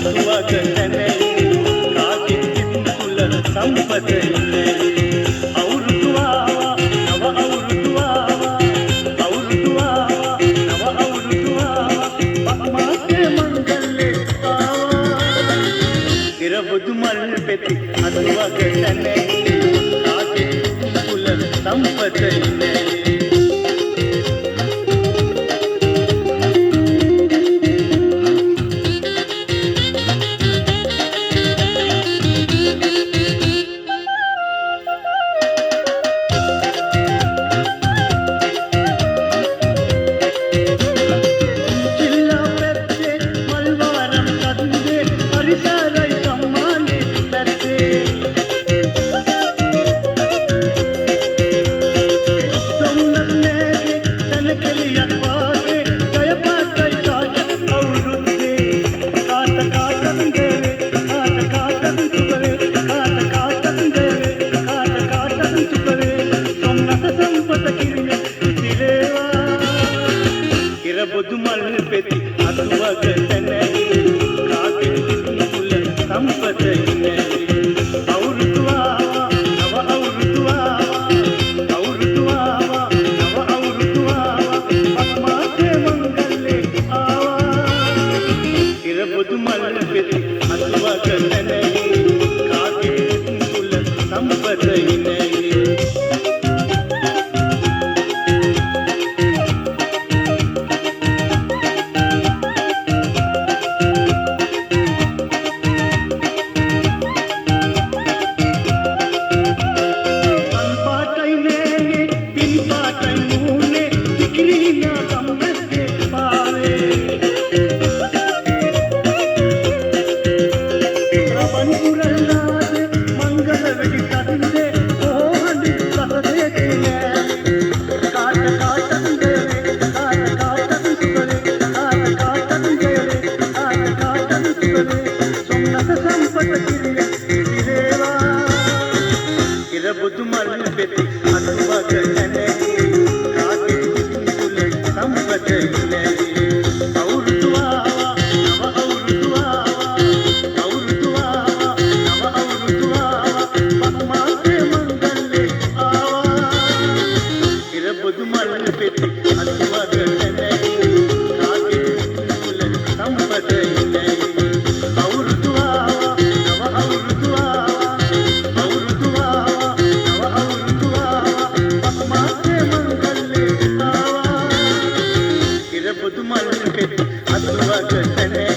අතුවක තැනයි කාගේ සිත් තුළ සම්පතයි අවුරුදු ආවා නව අවුරුදු ආවා අවුරුදු ආවා නව අවුරුදු ආවා මාසේ මංගල්‍යේ ආවා ඉරබුදු මල් පෙති අතුවක තැනයි කාගේ සිත් තුළ සම්පතයි ඉරබුදු මල් පෙති අතුවක තැනයි කාගේ සිත් තුළ සම්පතයි අවුරුදු ආවා නව අවුරුදු ආවා අවුරුදු ආවා නව අවුරුදු ආවා මාසේ මංගල්‍යේ ආවා ඉරබුදු මල් පෙති අතුවක තැනයි කාගේ සිත් තුළ සම්පතයි ඉරබුදු මල් පෙති අතුවක තැනයි කාගේ සිත් තුළ සම්පතයි අවුරුදු ආවා නව අවුරුදු ආවා අවුරුදු ආවා නව අවුරුදු ආවා මාසේ මංගල්‍යේ ආවා ඉරබුදු මල් පෙති අතුවක තැනයි කාගේ සිත් තුළ සම්පතයි අවුරුදු ආවා නව අවුරුදු ආවා අවුරුදු ඉරබුදු මල් පෙති අතුවක තැනයි